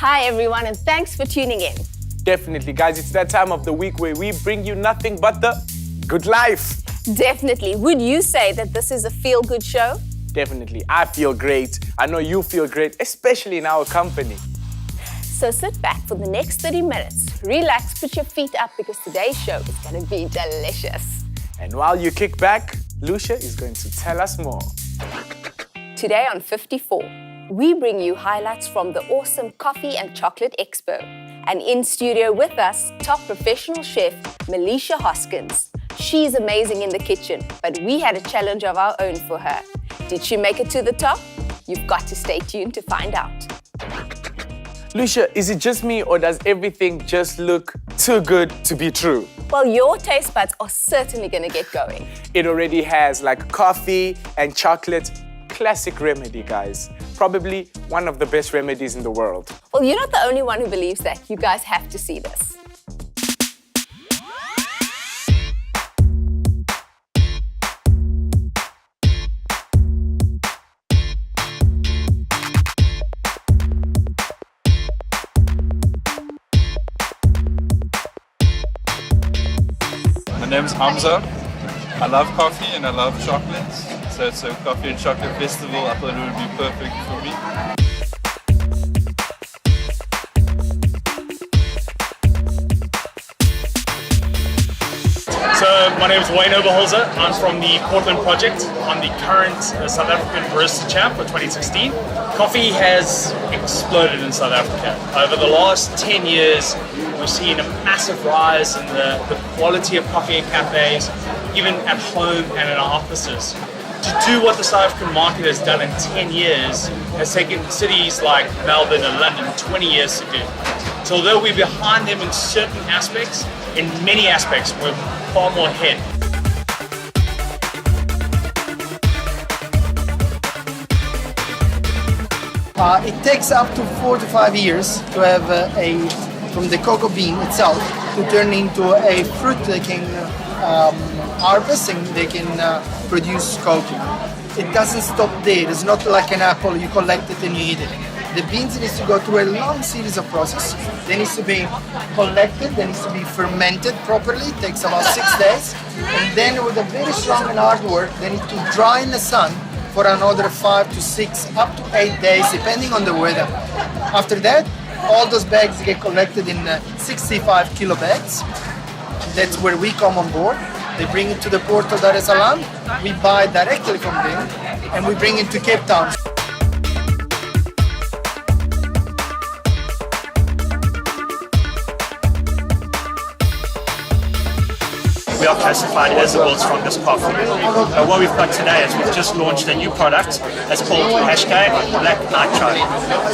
Hi everyone, and thanks for tuning in. Definitely, guys, it's that time of the week where we bring you nothing but the good life. Definitely. Would you say that this is a feel-good show? Definitely. I feel great. I know you feel great, especially in our company. So sit back for the next 30 minutes. Relax, put your feet up because today's show is going to be delicious. And while you kick back, Lucia is going to tell us more. Today on 54, we bring you highlights from the awesome Coffee and Chocolate Expo. And in studio with us, top professional chef, Melicia Hoskings. She's amazing in the kitchen, but we had a challenge of our own for her. Did she make it to the top? You've got to stay tuned to find out. Lucia, is it just me or does everything just look too good to be true? Well, your taste buds are certainly going to get going. It already has like coffee and chocolate. Classic remedy, guys. Probably one of the best remedies in the world. Well, you're not the only one who believes that. You guys have to see this. My name's Hamza. I love coffee and I love chocolates. So it's a coffee and chocolate festival. I thought it would be perfect for me. So my name is Wayne Oberholzer. I'm from the Portland Project. I'm the current South African Barista Champ for 2016. Coffee has exploded in South Africa. Over the last 10 years, we've seen a massive rise in the quality of coffee in cafes, even at home and in our offices. To do what the South African market has done in 10 years has taken cities like Melbourne and London 20 years to do. So although we're behind them in certain aspects, in many aspects, we're far more ahead. It takes up to 4 to 5 years to have from the cocoa bean itself to turn into a fruit they can harvest and they can produce cocoa. It doesn't stop there. It's not like an apple, you collect it and you eat it. The beans needs to go through a long series of processes. They need to be collected, they need to be fermented properly, it takes about 6 days. And then with a very strong and hard work, they need to dry in the sun for another 5 to 6, up to 8 days, depending on the weather. After that, all those bags get collected in 65 kilo bags. That's where we come on board. They bring it to the port of Dar es Salaam. We buy directly from them and we bring it to Cape Town. We are classified as the world's strongest coffee. What we've got today is we've just launched a new product that's called #Black Nitro.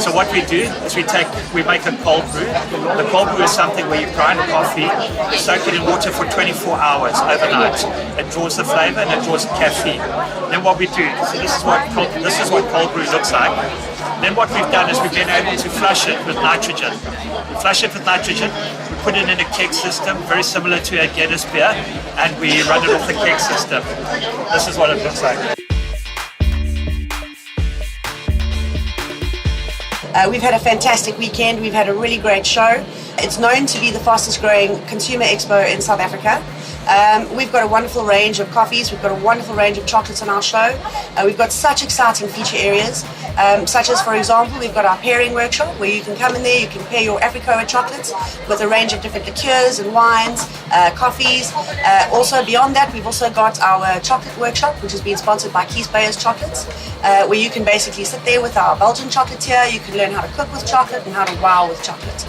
So what we do is we make a cold brew. The cold brew is something where you grind coffee, soak it in water for 24 hours overnight. It draws the flavor and it draws the caffeine. Then what we do, so this is what cold brew looks like. Then what we've done is we've been able to flush it with nitrogen. We flush it with nitrogen, we put it in a keg system, very similar to a Guinness beer, and we run it off the keg system. This is what it looks like. We've had a fantastic weekend. We've had a really great show. It's known to be the fastest growing consumer expo in South Africa. We've got a wonderful range of coffees, we've got a wonderful range of chocolates on our show. We've got such exciting feature areas, such as, for example, we've got our pairing workshop where you can come in there, you can pair your Africa chocolates with a range of different liqueurs and wines, coffees. Also beyond that, we've also got our chocolate workshop, which has been sponsored by Keith Bayer's Chocolates, where you can basically sit there with our Belgian chocolatier, you can learn how to cook with chocolate and how to wow with chocolate.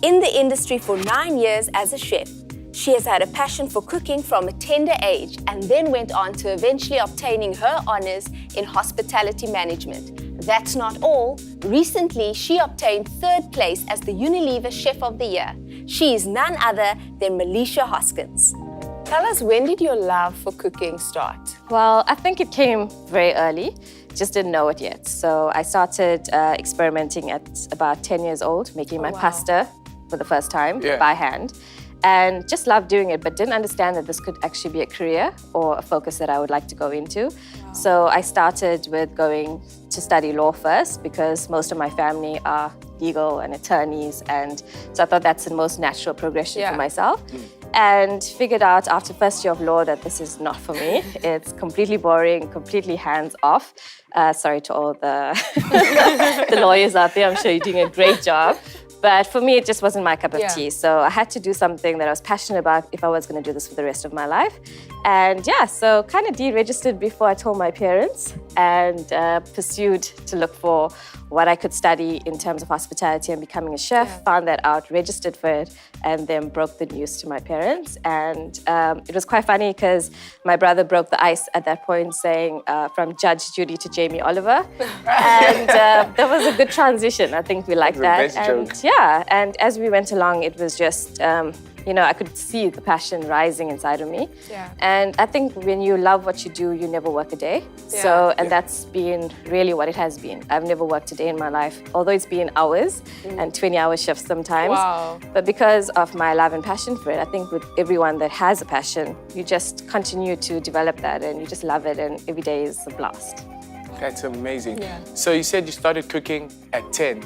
In the industry for 9 years as a chef, she has had a passion for cooking from a tender age and then went on to eventually obtaining her honors in hospitality management. That's not all. Recently, she obtained 3rd place as the Unilever Chef of the Year. She is none other than Melicia Hoskings. Tell us, when did your love for cooking start? Well, I think it came very early, just didn't know it yet. So I started experimenting at about 10 years old, making my pasta for the first time by hand. And just loved doing it, but didn't understand that this could actually be a career or a focus that I would like to go into. So I started with going to study law first because most of my family are legal and attorneys, and so I thought that's the most natural progression for myself. And figured out after first year of law that this is not for me. It's completely boring, completely hands-off. Sorry to all the, the lawyers out there, I'm sure you're doing a great job. But for me, it just wasn't my cup of tea. So I had to do something that I was passionate about if I was going to do this for the rest of my life. And so kind of deregistered before I told my parents and pursued to look for what I could study in terms of hospitality and becoming a chef. Found that out, registered for it, and then broke the news to my parents. And it was quite funny because my brother broke the ice at that point, saying from Judge Judy to Jamie Oliver. And that was a good transition. I think we liked that. And and as we went along, it was just, I could see the passion rising inside of me. And I think when you love what you do, you never work a day. And that's been really what it has been. I've never worked a day in my life, although it's been hours and 20-hour shifts sometimes. But because of my love and passion for it, I think with everyone that has a passion, you just continue to develop that and you just love it, and every day is a blast. That's amazing. So you said you started cooking at 10.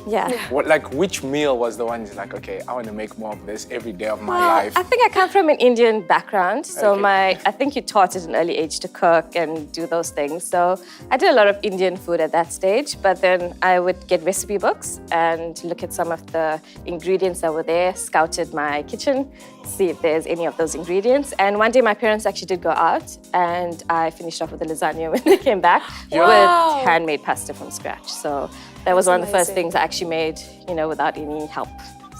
Which meal was the one you're like, okay, I want to make more of this every day of my life? I think I come from an Indian background. So I think you taught at an early age to cook and do those things. So I did a lot of Indian food at that stage, but then I would get recipe books and look at some of the ingredients that were there, scouted my kitchen, see if there's any of those ingredients. And one day my parents actually did go out and I finished off with a lasagna when they came back with handmade pasta from scratch. So that was one of the first things I actually made, without any help.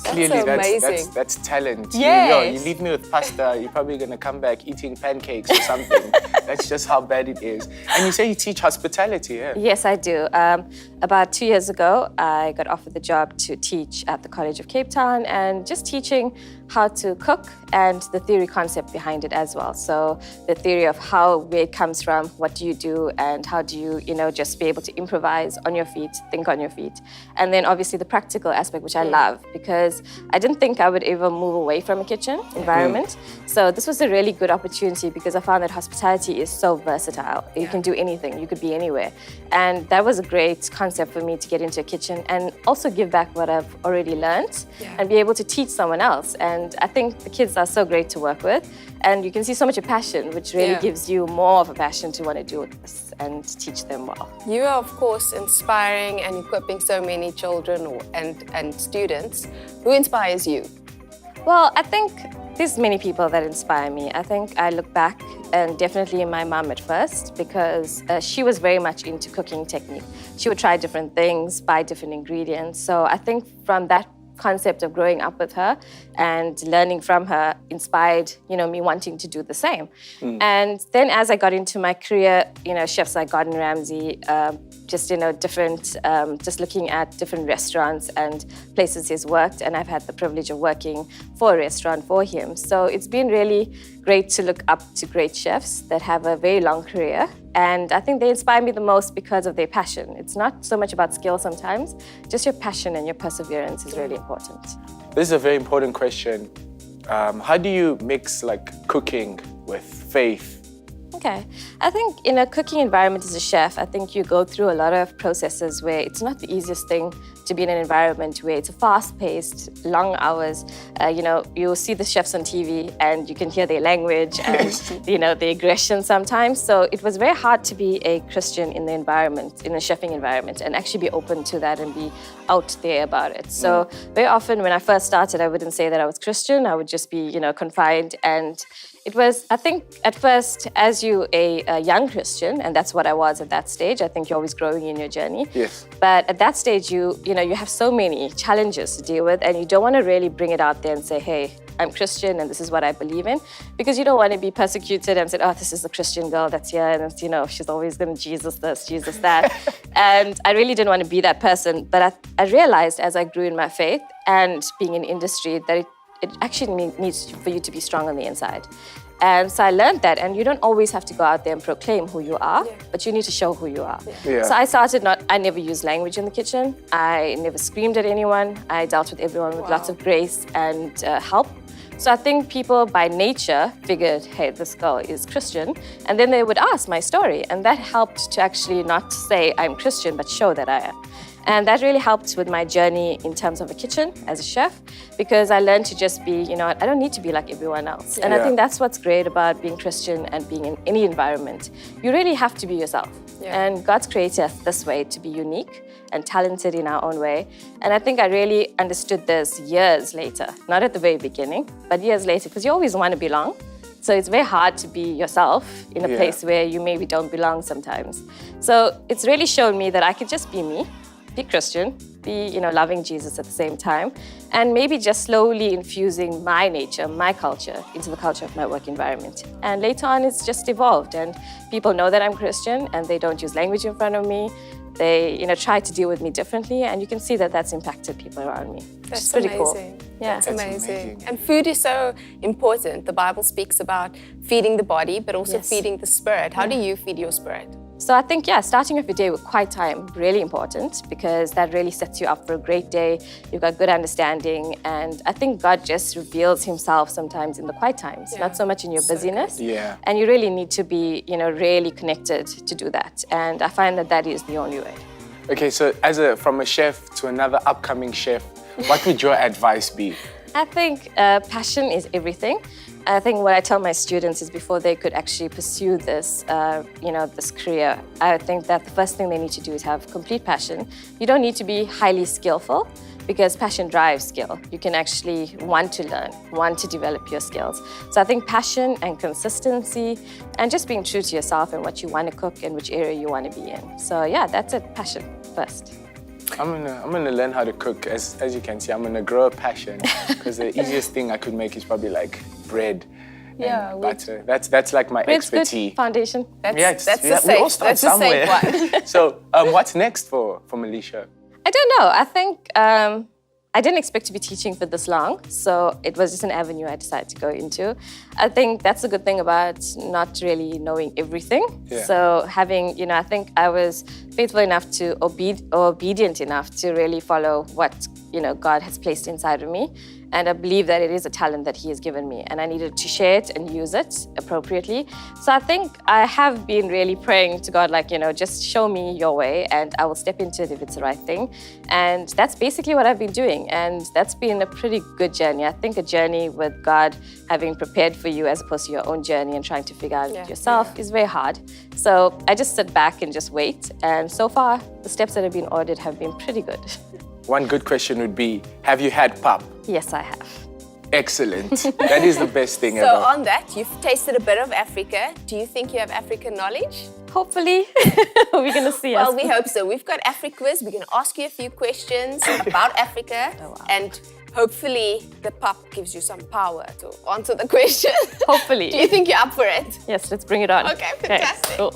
Clearly, amazing. that's talent. Yes. You leave me with pasta, you're probably going to come back eating pancakes or something. That's just how bad it is. And you say you teach hospitality, Yes, I do. About 2 years ago, I got offered the job to teach at the College of Cape Town and just teaching how to cook and the theory concept behind it as well. So the theory of where it comes from, what do you do, and how do you, just be able to improvise on your feet, think on your feet. And then obviously the practical aspect, which I love, because I didn't think I would ever move away from a kitchen environment. So this was a really good opportunity because I found that hospitality is so versatile. You can do anything, you could be anywhere. And that was a great concept for me to get into a kitchen and also give back what I've already learned and be able to teach someone else. And I think the kids are so great to work with. And you can see so much of passion, which really gives you more of a passion to want to do this and teach them well. You are, of course, inspiring and equipping so many children and students. Who inspires you? Well, I think there's many people that inspire me. I think I look back and definitely my mom at first because she was very much into cooking technique. She would try different things, buy different ingredients. So I think from that concept of growing up with her and learning from her inspired, me wanting to do the same. And then as I got into my career, chefs like Gordon Ramsay, just looking at different restaurants and places he's worked, and I've had the privilege of working for a restaurant for him. So it's been really great to look up to great chefs that have a very long career. And I think they inspire me the most because of their passion. It's not so much about skill sometimes, just your passion and your perseverance is really important. This is a very important question. How do you mix cooking with faith? Okay. I think in a cooking environment as a chef, I think you go through a lot of processes where it's not the easiest thing to be in an environment where it's a fast-paced, long hours. You'll see the chefs on TV and you can hear their language and, the aggression sometimes. So it was very hard to be a Christian in the environment, in a chefing environment, and actually be open to that and be out there about it. So very often when I first started, I wouldn't say that I was Christian. I would just be, confined. And it was, I think, at first, as you a young Christian, and that's what I was at that stage. I think you're always growing in your journey. Yes. But at that stage, you have so many challenges to deal with, and you don't want to really bring it out there and say, hey, I'm Christian and this is what I believe in, because you don't want to be persecuted and say, oh, this is the Christian girl that's here and she's always going to Jesus this, Jesus that. And I really didn't want to be that person. But I realized as I grew in my faith and being in industry that it actually needs for you to be strong on the inside. And so I learned that, and you don't always have to go out there and proclaim who you are, but you need to show who you are. Yeah. So I never used language in the kitchen. I never screamed at anyone. I dealt with everyone with lots of grace and help. So I think people by nature figured, hey, this girl is Christian. And then they would ask my story. And that helped to actually not say I'm Christian, but show that I am. And that really helped with my journey in terms of a kitchen as a chef, because I learned to just be, I don't need to be like everyone else. And I think that's what's great about being Christian and being in any environment. You really have to be yourself. And God's created us this way to be unique and talented in our own way. And I think I really understood this years later, not at the very beginning, but years later, because you always want to belong. So it's very hard to be yourself in a place where you maybe don't belong sometimes. So it's really shown me that I could just be me, be Christian, be loving Jesus at the same time, and maybe just slowly infusing my nature, my culture into the culture of my work environment. And later on, it's just evolved, and people know that I'm Christian, and they don't use language in front of me. They try to deal with me differently, and you can see that that's impacted people around me. That's pretty amazing. Cool. Yeah, that's amazing. And food is so important. The Bible speaks about feeding the body, but also feeding the spirit. How do you feed your spirit? So I think, starting off your day with quiet time, really important, because that really sets you up for a great day. You've got good understanding, and I think God just reveals himself sometimes in the quiet times, not so much in your busyness. Yeah. And you really need to be, really connected to do that. And I find that is the only way. Okay, so from a chef to another upcoming chef, what would your advice be? I think passion is everything. I think what I tell my students is before they could actually pursue this, this career, I think that the first thing they need to do is have complete passion. You don't need to be highly skillful, because passion drives skill. You can actually want to learn, want to develop your skills. So I think passion and consistency and just being true to yourself and what you want to cook and which area you want to be in. So that's it, passion first. I'm gonna learn how to cook. As you can see, I'm gonna grow a passion, because the easiest thing I could make is probably like bread and butter. That's like my Bread's expertise. Good foundation. That's we all start that's the somewhere. safe one. So what's next for Melicia? I don't know. I think I didn't expect to be teaching for this long, so it was just an avenue I decided to go into. I think that's a good thing about not really knowing everything. Yeah. So having, I think I was faithful enough to obedient enough to really follow what, God has placed inside of me. And I believe that it is a talent that he has given me, and I needed to share it and use it appropriately. So I think I have been really praying to God, just show me your way and I will step into it if it's the right thing. And that's basically what I've been doing. And that's been a pretty good journey. I think a journey with God having prepared for you as opposed to your own journey and trying to figure out yourself is very hard. So I just sit back and just wait. And so far, the steps that have been ordered have been pretty good. One good question would be, have you had pap? Yes, I have. Excellent. That is the best thing ever. So on that, you've tasted a bit of Africa. Do you think you have African knowledge? Hopefully. We're going to see. Well, we hope so. We've got AfriQuiz. We're going to ask you a few questions about Africa. Oh, wow. And hopefully the pap gives you some power to answer the question. Hopefully. Do you think you're up for it? Yes, let's bring it on. Okay, fantastic. Cool.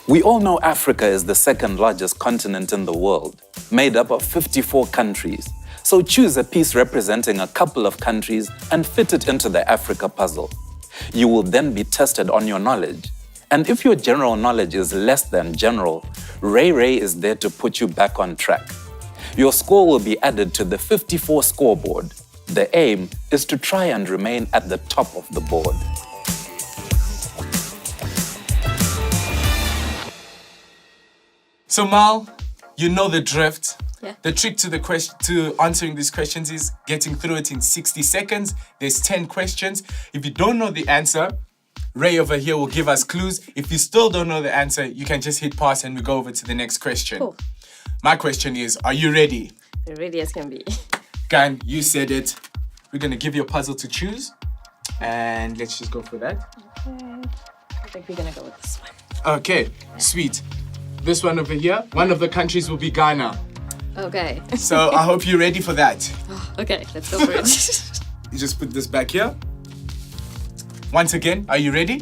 We all know Africa is the second largest continent in the world, made up of 54 countries. So choose a piece representing a couple of countries and fit it into the Africa puzzle. You will then be tested on your knowledge. And if your general knowledge is less than general, Ray is there to put you back on track. Your score will be added to the 54 scoreboard. The aim is to try and remain at the top of the board. So Mal, you know the drift. Yeah. The trick to answering these questions is getting through it in 60 seconds. There's 10 questions. If you don't know the answer, Ray over here will give us clues. If you still don't know the answer, you can just hit pass and we go over to the next question. Cool. My question is, are you ready? Ready as can be. Gan, you said it. We're gonna give you a puzzle to choose. And let's just go for that. Okay. I think we're gonna go with this one. Okay, sweet. This one over here, one of the countries will be Ghana. Okay. So I hope you're ready for that. Okay, let's go for it. You just put this back here. Once again, are you ready?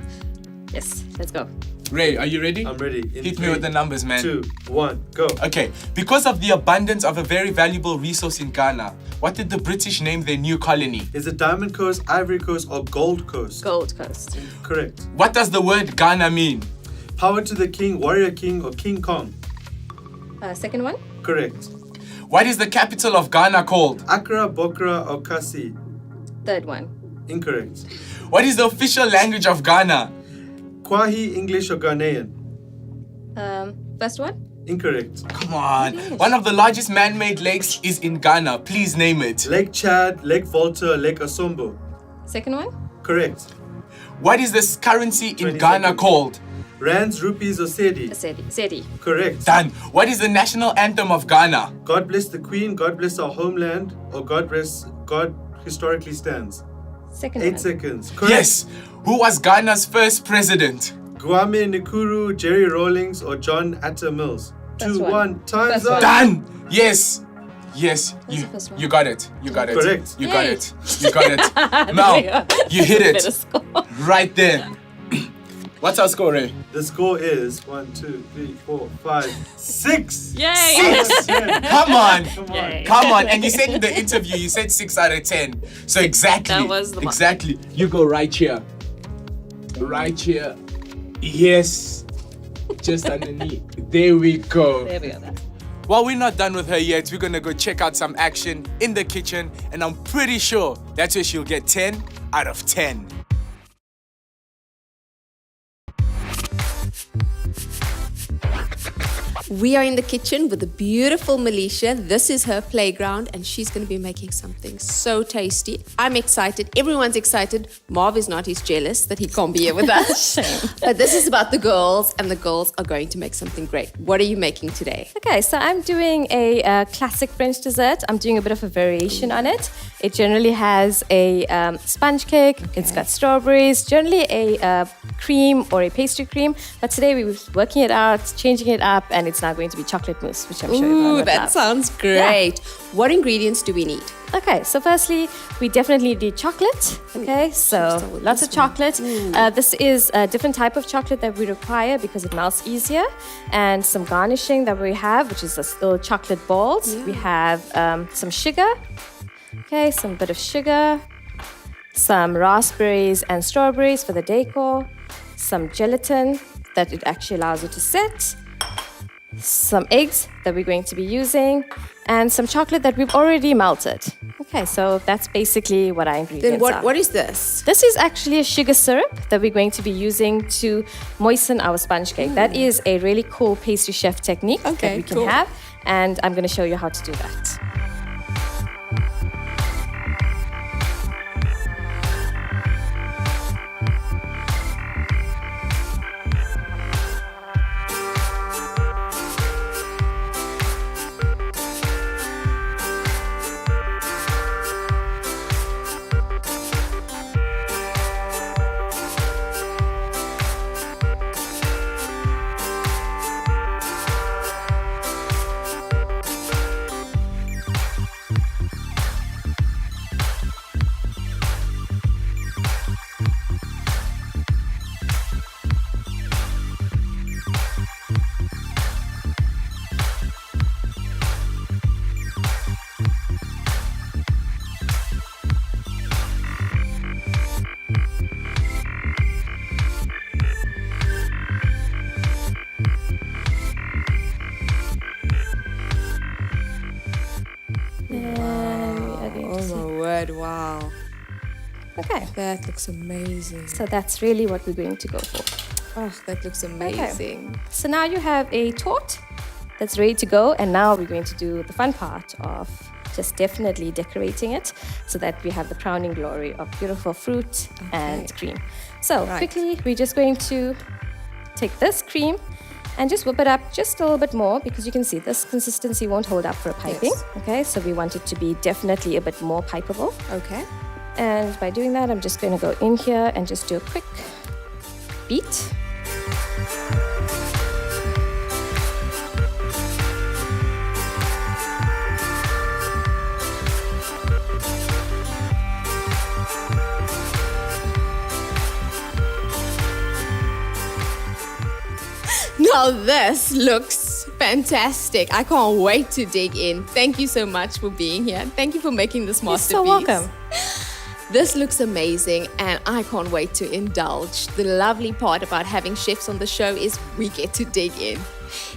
Yes, let's go. Ray, are you ready? I'm ready. Hit me with the numbers, man. 2, 1, go. Okay. Because of the abundance of a very valuable resource in Ghana, what did the British name their new colony? Is it Diamond Coast, Ivory Coast, or Gold Coast? Gold Coast. Correct. What does the word Ghana mean? Power to the king, warrior king, or King Kong? Second one. Correct. What is the capital of Ghana called? Accra, Bokra, or Kasi? Third one. Incorrect. What is the official language of Ghana? Kwahi, English, or Ghanaian? First one. Incorrect. Come on. One of the largest man-made lakes is in Ghana. Please name it. Lake Chad, Lake Volta, Lake Asombo? Second one. Correct. What is this currency in 20 Ghana seconds. called? Rands, rupees, or Sedi? Sedi. Correct. Done. What is the national anthem of Ghana? God bless the Queen, God bless our homeland, or God historically stands? Second 8 one. seconds. Correct. Yes. Who was Ghana's first president? Kwame Nkrumah, Jerry Rawlings, or John Atta Mills? First 2, one. 1, time's First up. one. Done. Yes. Yes. the first one? You got it. You got it. Correct. You got Yay. it. You got it. Now, you hit Better it. score. Right there. What's our score, Ray? The score is 1, 2, 3, 4, 5, 6. Yay! Six. Come on. Yay. Come on. And you said in the interview, you said 6 out of 10. So exactly. That was the mark. Exactly. You go right here. Right here. Yes. Just underneath. There we go. There we go. Well, we're not done with her yet. We're gonna go check out some action in the kitchen, and I'm pretty sure that's where she'll get 10 out of 10. We are in the kitchen with the beautiful Melicia. This is her playground and she's going to be making something so tasty. I'm excited. Everyone's excited. Marv is not. He's jealous that he can't be here with us. But this is about the girls and the girls are going to make something great. What are you making today? Okay, so I'm doing a classic French dessert. I'm doing a bit of a variation on it. It generally has a sponge cake. It's got strawberries, generally a cream or a pastry cream. But today we were working it out, changing it up, and it's now going to be chocolate mousse, which I'm sure everyone Ooh, would that love. sounds great. What ingredients do we need? Okay, so firstly, we definitely need chocolate. Okay, so start with lots this of chocolate. This is a different type of chocolate that we require because it melts easier. And some garnishing that we have, which is little chocolate balls. We have some sugar. Okay, some bit of sugar. Some raspberries and strawberries for the decor. Some gelatin that it actually allows you to set. Some eggs that we're going to be using, and some chocolate that we've already melted. Okay, so that's basically what our ingredients Then are. what is this? This is actually a sugar syrup that we're going to be using to moisten our sponge cake. That is a really cool pastry chef technique that Okay, we can cool. have, and I'm going to show you how to do that. Oh my word, wow. Okay, That looks amazing. so that's really what we're going to go for. Oh, that looks amazing. So now you have a torte that's ready to go, and now we're going to do the fun part of just definitely decorating it so that we have the crowning glory of beautiful fruit and cream. So Right. quickly, we're just going to take this cream and just whip it up just a little bit more, because you can see this consistency won't hold up for a piping. Yes. Okay, so we want it to be definitely a bit more pipeable. Okay. And by doing that, I'm just going to go in here and just do a quick beat. Now this looks fantastic. I can't wait to dig in. Thank you so much for being here. Thank you for making this masterpiece. You're so welcome. This looks amazing and I can't wait to indulge. The lovely part about having chefs on the show is we get to dig in.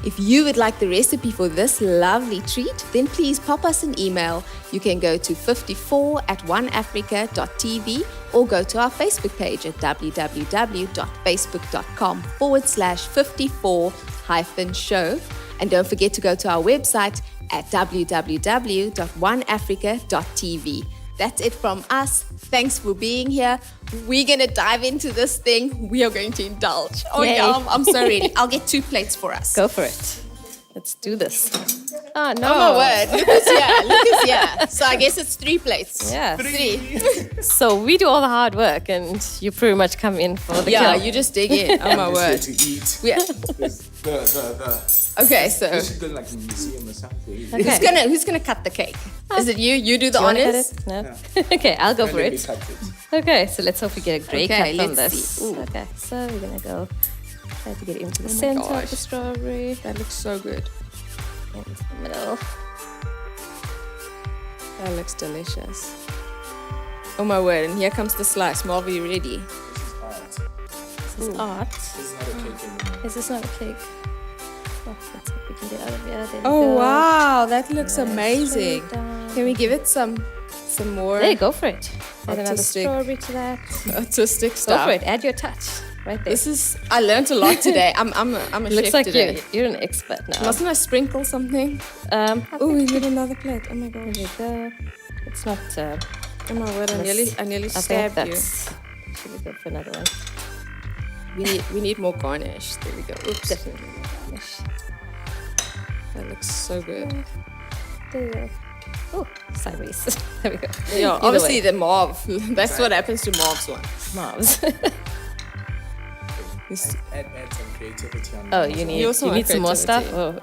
If you would like the recipe for this lovely treat, then please pop us an email. You can go to 54@oneafrica.tv or go to our Facebook page at www.facebook.com/54-show. And don't forget to go to our website at www.oneafrica.tv. That's it from us. Thanks for being here. We're going to dive into this thing. We are going to indulge. Oh, Yay. yeah, I'm so ready. I'll get 2 plates for us. Go for it. Let's do this. Oh, no. Oh, my word. Look who's here. Look who's here. So I guess it's 3 plates. Yeah. 3. So we do all the hard work and you pretty much come in for the Yeah, kill. you just dig in. Oh, my word. To eat. Yeah. Okay, so We should go like a museum or something. Okay. who's gonna cut the cake? Is it you? You do the Do you wanna cut honors? it? No? Okay, I'll go for Let me it. cut it. Okay, so let's hope we get a great Okay, cut from let's this. see. Ooh. Okay, so we're gonna go try to get into the Oh my center of gosh. the strawberry. That looks so good. Into the middle. That looks delicious. Oh my word! And here comes the slice. Marv, are you ready? This is art. This is not a cake anymore. Is this not a cake? Oh, let's hope we can get out of here. There we Oh go. wow, that looks amazing. Straight down. Can we give it some more There, go for it. Add another Artistic. strawberry to that. artistic Go stuff? for it. Add your touch. Right there. This is. I learned a lot today. I'm a Looks chef like today. you're an expert now. Mustn't I sprinkle something? I Oh, we think need another plate. Oh my gosh. there we go. It's not. Oh my word! I nearly I think stabbed you. that's. Should we go for another one? We need more garnish. There we go. Oops. Definitely. Garnish. That looks so good. There you go. Oh, sideways. There we go. Yeah, Either obviously way. the Marv. That's what happens to Marv's one. Mobs. Add some creativity on Oh, that. you need You also you want need some more stuff. Oh.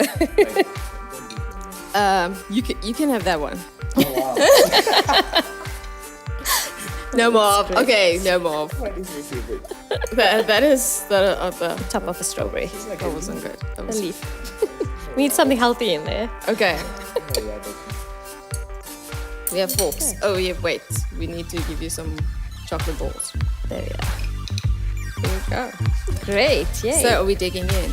You can have that one. Oh, wow. No Marv. Okay, no Marv. What is your favorite? That is the Top of a strawberry. that wasn't good. That A was, leaf. We need something healthy in there. okay, Oh, yeah, that- we have forks. Oh yeah, wait. We need to give you some chocolate balls. There we are. There we go. Great. Yay. So are we digging in?